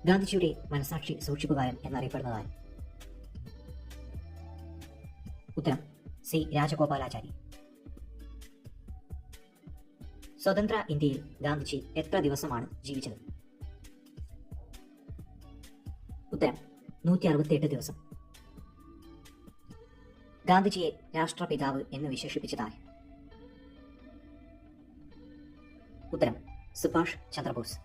ഗാന്ധിജിയുടെ മനസാക്ഷി സൂക്ഷിപ്പുകാരൻ എന്നറിയപ്പെടുന്നതായി? ഉത്തരം സി രാജഗോപാലാചാരി. സ്വതന്ത്ര ഇന്ത്യയിൽ ഗാന്ധിജി എത്ര ദിവസമാണ് ജീവിച്ചത്? ഉത്തരം 168 ദിവസം. ഗാന്ധിജിയെ രാഷ്ട്രപിതാവ് എന്ന് വിശേഷിപ്പിച്ചതായി? ഉത്തരം സുഭാഷ് ചന്ദ്രബോസ്.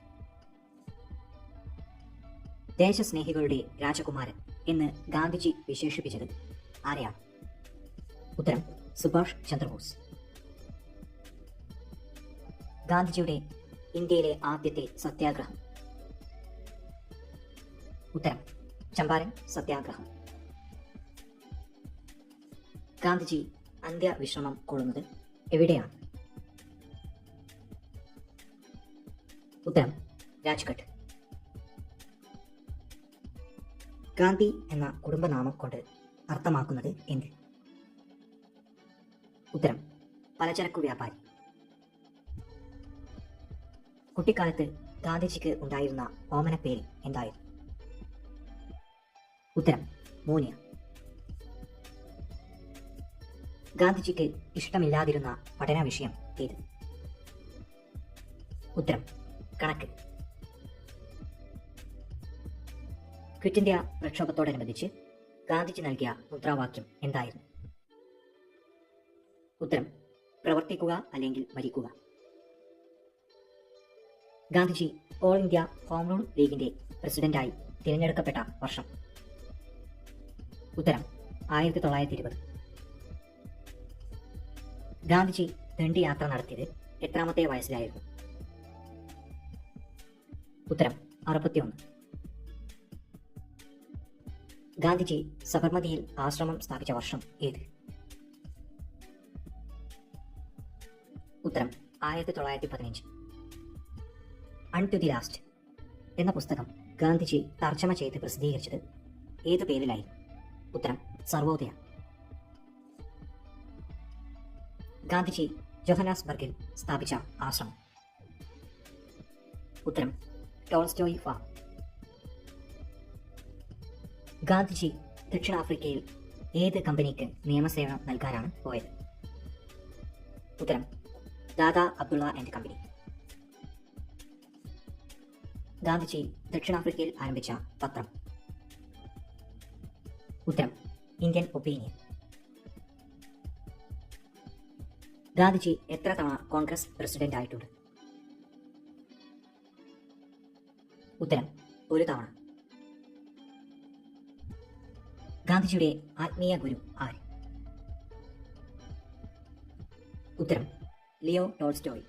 ദേശസ്നേഹികളുടെ രാജകുമാരൻ എന്ന് ഗാന്ധിജി വിശേഷിപ്പിച്ചത് ആരെയാണ്? ഉത്തരം സുഭാഷ് ചന്ദ്രബോസ്. ഗാന്ധിജിയുടെ ഇന്ത്യയിലെ ആദ്യത്തെ സത്യാഗ്രഹം? ഉത്തരം ചമ്പാരൻ സത്യാഗ്രഹം. ഗാന്ധിജി അന്ത്യവിശ്രമം കൊള്ളുന്നത് എവിടെയാണ്? ഉത്തരം രാജ്ഘട്ട്. ഗാന്ധി എന്ന കുടുംബനാമം കൊണ്ട് അർത്ഥമാക്കുന്നത് എന്ത്? ഉത്തരം പലചരക്കു വ്യാപാരി. കുട്ടിക്കാലത്ത് ഗാന്ധിജിക്ക് ഉണ്ടായിരുന്ന ഓമന പേര് എന്തായിരുന്നു? ഉത്തരം മോനിയ. ഗാന്ധിജിക്ക് ഇഷ്ടമില്ലാതിരുന്ന പഠന വിഷയം ഏത്? ഉത്തരം കണക്ക്. ക്വിറ്റ് ഇന്ത്യ പ്രക്ഷോഭത്തോടനുബന്ധിച്ച് ഗാന്ധിജി നൽകിയ മുദ്രാവാക്യം എന്തായിരുന്നു? ഉത്തരം പ്രവർത്തിക്കുക അല്ലെങ്കിൽ മരിക്കുക. Gandhiji all India home rule ലീഗിന്റെ പ്രസിഡന്റായി തിരഞ്ഞെടുക്കപ്പെട്ട വർഷം? ഉത്തരം 1920. ഗാന്ധിജി ദണ്ഡി യാത്ര നടത്തിയത് എത്രാമത്തെ വയസ്സിലായിരുന്നു? ഉത്തരം 61. ഗാന്ധിജി സബർമതിയിൽ ആശ്രമം സ്ഥാപിച്ച വർഷം ഏത്? ഉത്തരം 1915. അൺ ടു ദി ലാസ്റ്റ് എന്ന പുസ്തകം ഗാന്ധിജി തർജ്ജമ ചെയ്ത് പ്രസിദ്ധീകരിച്ചത് ഏത് പേരിലായി? ഉത്തരം സർവോദയ. ഗാന്ധിജി ജോഹന്നാസ്ബർഗിൽ സ്ഥാപിച്ച ആശ്രമം? ഉത്തരം ടോൾസ്റ്റോയ് ഫാം. ഗാന്ധിജി ദക്ഷിണാഫ്രിക്കയിൽ ഏത് കമ്പനിക്ക് നിയമസേവനം നൽകാനാണ് പോയത്? ഉത്തരം ദാദാ അബ്ദുള്ള ആൻഡ് കമ്പനി. ഗാന്ധിജി ദക്ഷിണാഫ്രിക്കയിൽ ആരംഭിച്ച പത്രം? ഉത്തരം ഇന്ത്യൻ ഒപ്പീനിയൻ. ഗാന്ധിജി എത്ര തവണ കോൺഗ്രസ് പ്രസിഡന്റ് ആയിട്ടുണ്ട്? ഉത്തരം 1 തവണ. ഗാന്ധിജിയുടെ ആത്മീയ ഗുരു ആര്? ഉത്തരം ലിയോ ടോൾസ്റ്റോയ്.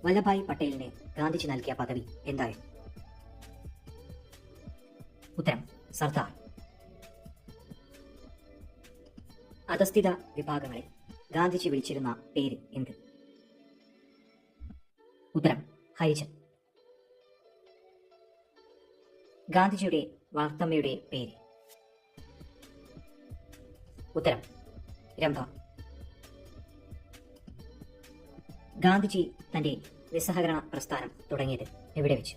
വല്ലഭായ് പട്ടേലിന് ഗാന്ധിജി നൽകിയ പദവി എന്തായിരുന്നു? ഉത്തരം സർദാർ. അധസ്ഥിത വിഭാഗങ്ങളെ ഗാന്ധിജി വിളിച്ചിരുന്ന പേര് എന്ത്? ഉത്തരം ഹരിജൻ. ഗാന്ധിജിയുടെ വളർത്തമ്മയുടെ പേര്? ഉത്തരം രംഭ. ഗാന്ധിജി തന്റെ നിസ്സഹകരണ പ്രസ്ഥാനം തുടങ്ങിയത് എവിടെ വെച്ച്?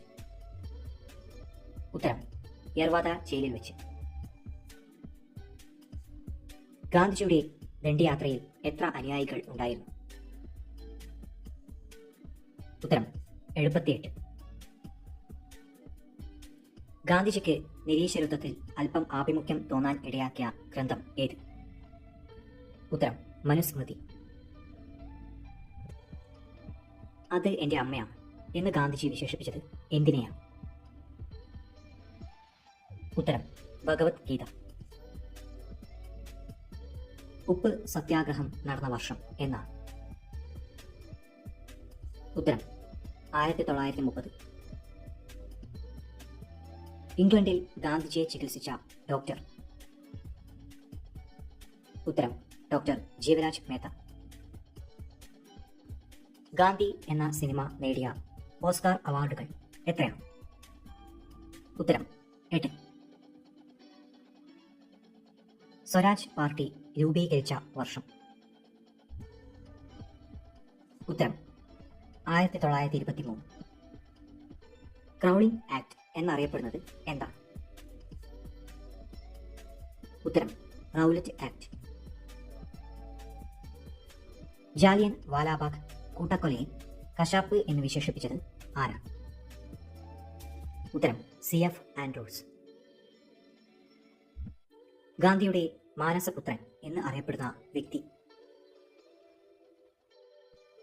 ഉത്തരം യർവാദ ജയിലിൽ വെച്ച്. ഗാന്ധിജിയുടെ ദണ്ഡിയാത്രയിൽ എത്ര അനുയായികൾ ഉണ്ടായിരുന്നു? ഉത്തരം 78. ഗാന്ധിജിക്ക് നിരീശ്വരത്വത്തിൽ അല്പം ആഭിമുഖ്യം തോന്നാൻ ഇടയാക്കിയ ഗ്രന്ഥം ഏത്? ഉത്തരം മനുസ്മൃതി. അത് എന്റെ അമ്മയാണ് എന്ന് ഗാന്ധിജി വിശേഷിപ്പിച്ചത് എന്തിനെയാണ്? ഉത്തരം ഭഗവത്ഗീത. ഉപ്പ് സത്യാഗ്രഹം നടന്ന വർഷം എന്നാണ്? ഉത്തരം 1930. ഇംഗ്ലണ്ടിൽ ഗാന്ധിജിയെ ചികിത്സിച്ച ഡോക്ടർ? ഉത്തരം ഡോക്ടർ ജീവരാജ് മേത്ത. ഗാന്ധി എന്ന സിനിമ നേടിയ ഓസ്കാർ അവാർഡുകൾ എത്രയാണ്? ഉത്തരം 8. സ്വരാജ് പാർട്ടി രൂപീകരിച്ച വർഷം? ഉത്തരം 1923. ക്രൗളിംഗ് ആക്ട് എന്നറിയപ്പെടുന്നത് എന്താണ്? ഉത്തരം റൗലറ്റ് ആക്ട്. ജാലിയൻ വാലാബാഗ് കൂട്ടക്കൊലയെ കശാപ്പ് എന്ന് വിശേഷിപ്പിച്ചത് ആരാണ്? ഉത്തരം CF ആൻഡ്രൂസ്. ഗാന്ധിയുടെ മാനസപുത്രൻ എന്ന് അറിയപ്പെടുന്ന വ്യക്തി?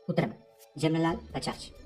ഉത്തരം ജവഹർലാൽ ബജാജ്.